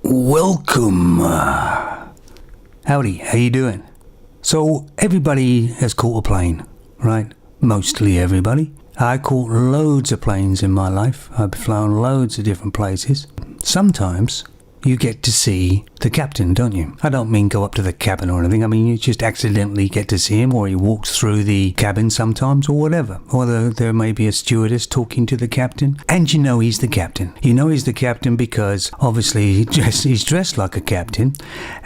Welcome. Howdy, how you doing? So everybody has caught a plane, right? Mostly everybody. I caught loads of planes in my life. I've flown loads of different places. Sometimes you get to see the captain, don't you? I don't mean go up to the cabin or anything. I mean, you just accidentally get to see him, or he walks through the cabin sometimes, or whatever. Or there may be a stewardess talking to the captain, and you know he's the captain. You know he's the captain because obviously he's dressed like a captain,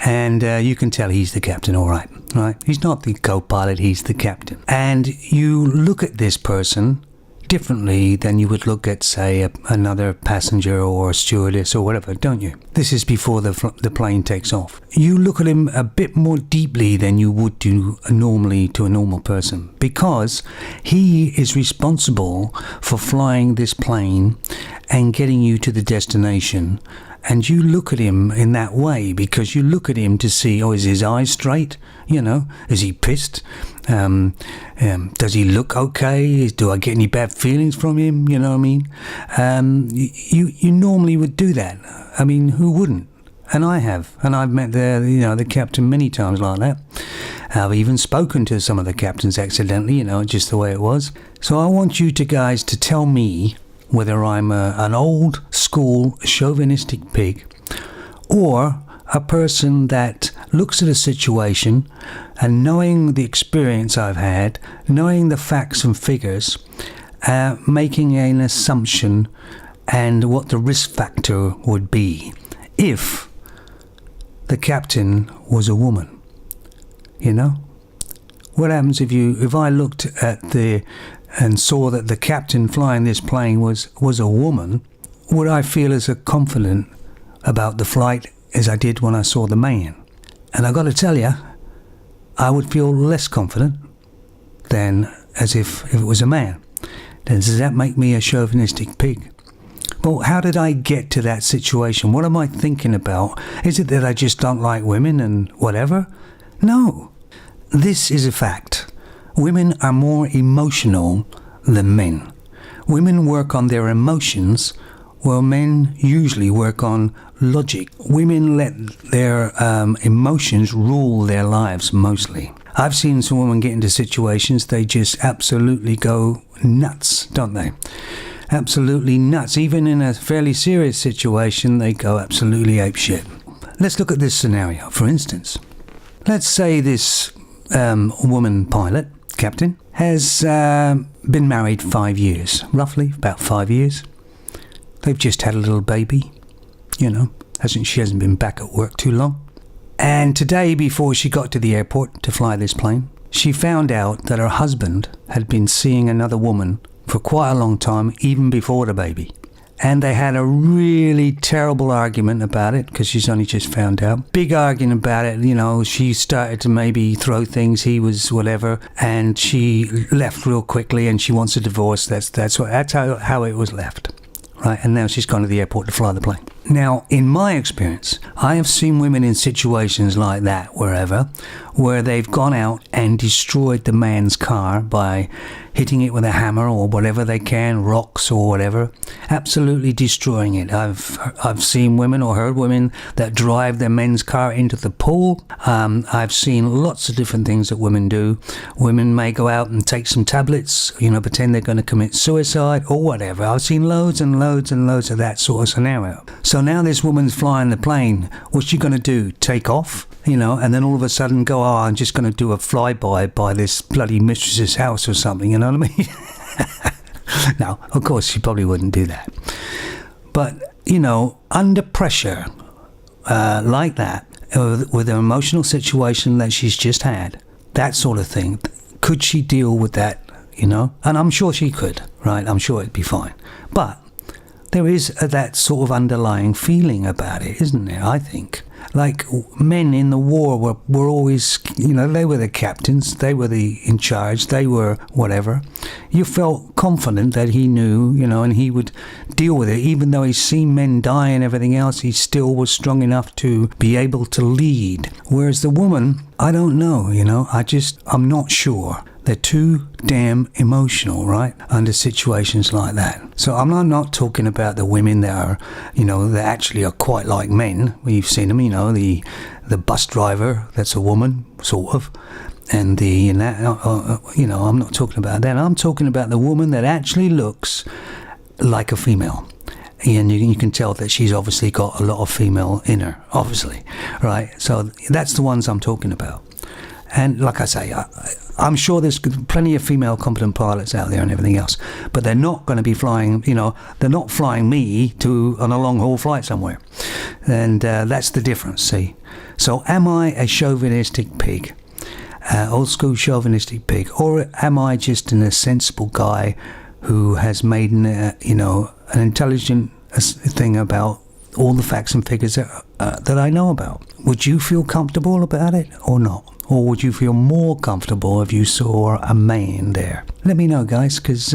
and you can tell he's the captain, all right? Right? He's not the co-pilot, he's the captain. And you look at this person differently than you would look at, say, another passenger or a stewardess or whatever, don't you? This is before the plane takes off. You look at him a bit more deeply than you would do normally to a normal person, because he is responsible for flying this plane and getting you to the destination. And you look at him in that way because you look at him to see, is his eyes straight? You know, is he pissed? Does he look okay? Do I get any bad feelings from him? You know what I mean? You normally would do that. I mean, who wouldn't? And I have. And I've met the captain many times like that. I've even spoken to some of the captains accidentally, just the way it was. So I want you guys to tell me whether I'm an old school chauvinistic pig or a person that looks at a situation and, knowing the experience I've had, knowing the facts and figures, making an assumption and what the risk factor would be if the captain was a woman. What happens if I looked at and saw that the captain flying this plane was a woman? Would I feel as confident about the flight as I did when I saw the man? And I got to tell you, I would feel less confident than as if it was a man. Then does that make me a chauvinistic pig? Well, how did I get to that situation? What am I thinking about? Is it that I just don't like women and whatever? No. This is a fact. Women are more emotional than men. Women work on their emotions, while men usually work on logic. Women let their emotions rule their lives mostly. I've seen some women get into situations, they just absolutely go nuts, don't they? Absolutely nuts. Even in a fairly serious situation, they go absolutely apeshit. Let's look at this scenario, for instance. Let's say this woman pilot, captain, has been married 5 years, roughly, about 5 years. They've just had a little baby, she hasn't been back at work too long. And today, before she got to the airport to fly this plane, she found out that her husband had been seeing another woman for quite a long time, even before the baby. And they had a really terrible argument about it, because she's only just found out. Big argument about it, she started to maybe throw things, he was whatever, and she left real quickly and she wants a divorce. That's how it was left. Right, and now she's gone to the airport to fly the plane. Now, in my experience, I have seen women in situations like that, where they've gone out and destroyed the man's car by hitting it with a hammer or whatever they can, rocks or whatever, absolutely destroying it. I've seen women or heard women that drive their men's car into the pool. I've seen lots of different things that women do. Women may go out and take some tablets, pretend they're going to commit suicide or whatever. I've seen loads and loads and loads of that sort of scenario. So now this woman's flying the plane. What's she going to do? Take off? And then all of a sudden go, I'm just going to do a flyby by this bloody mistress's house or something, you know what I mean? No, of course, she probably wouldn't do that. But, under pressure like that, with an emotional situation that she's just had, that sort of thing, could she deal with that, And I'm sure she could, right? I'm sure it'd be fine. But there is that sort of underlying feeling about it, isn't there, I think? Like, men in the war were always, they were the captains, they were in charge, they were whatever. You felt confident that he knew, and he would deal with it. Even though he's seen men die and everything else, he still was strong enough to be able to lead. Whereas the woman, I don't know, I'm not sure. They're too damn emotional, right, under situations like that. So I'm not talking about the women that are, that actually are quite like men. We've seen them, the bus driver, that's a woman, sort of. And I'm not talking about that. I'm talking about the woman that actually looks like a female. And you can tell that she's obviously got a lot of female in her, obviously, right? So that's the ones I'm talking about. And like I say, I'm sure there's plenty of female competent pilots out there and everything else, but they're not going to be flying, they're not flying me on a long-haul flight somewhere. And that's the difference, see? So am I a chauvinistic pig, old-school chauvinistic pig, or am I just a sensible guy who has made an intelligent thing about all the facts and figures that I know about? Would you feel comfortable about it or not? Or would you feel more comfortable if you saw a man there? Let me know, guys, because